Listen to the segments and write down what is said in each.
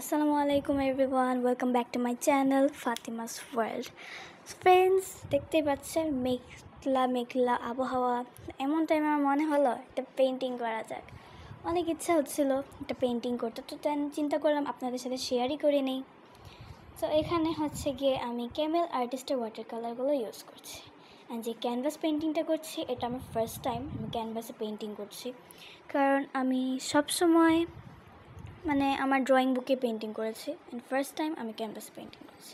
Assalamu alaikum everyone, welcome back to my channel Fatima's World. Friends, দেখতে পাচ্ছেন মেঘলা মেঘলা আবহাওয়া। এমন টাইমে আমার মনে হলো একটা পেইন্টিং করা যাক। অনেক ইচ্ছা হচ্ছিল একটা পেইন্টিং করতে, তো চিন্তা করলাম আপনাদের সাথে শেয়ারই করে নেই। তো এখানে হচ্ছে গিয়ে আমি ক্যামেল আর্টিস্টের ওয়াটার কালারগুলো ইউজ করছি। অ্যান্ড যে ক্যানভাস পেইন্টিংটা করছি এটা আমার ফার্স্ট টাইম আমি ক্যানভাসে পেইন্টিং করছি, কারণ আমি সবসময় আমার ড্রয়িং বুকে পেইন্টিং করেছি অ্যান্ড ফার্স্ট টাইম আমি ক্যানভাস পেইন্টিং করছি।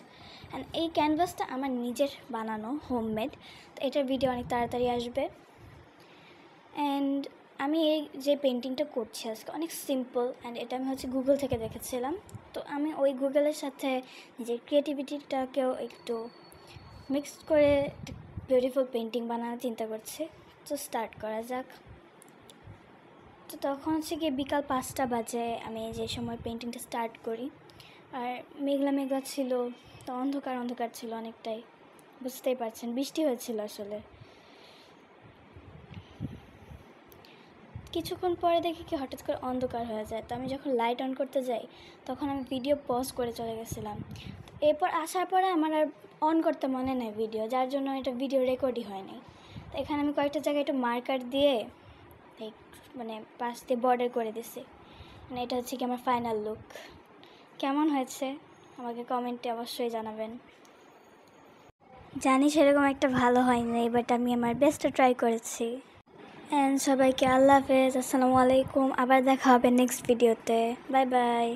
অ্যান্ড এই ক্যানভাসটা আমার নিজের বানানো হোমমেড, তো এটার ভিডিও অনেক তাড়াতাড়ি আসবে। অ্যান্ড আমি এই যে পেইন্টিংটা করছি আজকে অনেক সিম্পল, অ্যান্ড এটা আমি গুগল থেকে দেখেছিলাম। তো আমি ওই গুগলের সাথে নিজের ক্রিয়েটিভিটিটাকেও একটু মিক্সড করে বিউটিফুল পেইন্টিং বানানোর চিন্তা করছি। তো স্টার্ট করা যাক। তো তখন গিয়ে বিকাল 5টা বাজে আমি যে সময় পেইন্টিংটা স্টার্ট করি। আর মেঘলা মেঘলা ছিল, তো অন্ধকার অন্ধকার ছিল অনেকটাই, বুঝতেই পারছেন বৃষ্টি হয়েছিল আসলে। কিছুক্ষণ পরে দেখি কি হঠাৎ করে অন্ধকার হয়ে যায়। তো আমি যখন লাইট অন করতে যাই তখন আমি ভিডিও পজ করে চলে গেছিলাম। এরপর আসার পরে আমার আর অন করতে মনে নেই ভিডিও, যার জন্য এটা ভিডিও রেকর্ডই হয়নি। তো এখানে আমি কয়েকটা জায়গায় একটু মার্কার দিয়ে পাশ দিয়ে বর্ডার করে দিছি। এটা হচ্ছে কি আমার ফাইনাল লুক। কেমন হয়েছে আমাকে কমেন্টে অবশ্যই জানাবেন। জানি সেরকম একটা ভালো হয়নি, বাট আমি আমার বেস্টটা ট্রাই করেছি। অ্যান্ড সবাইকে আল্লাহ হাফেজ, আসসালামু আলাইকুম। আবার দেখা হবে নেক্সট ভিডিওতে। Bye bye.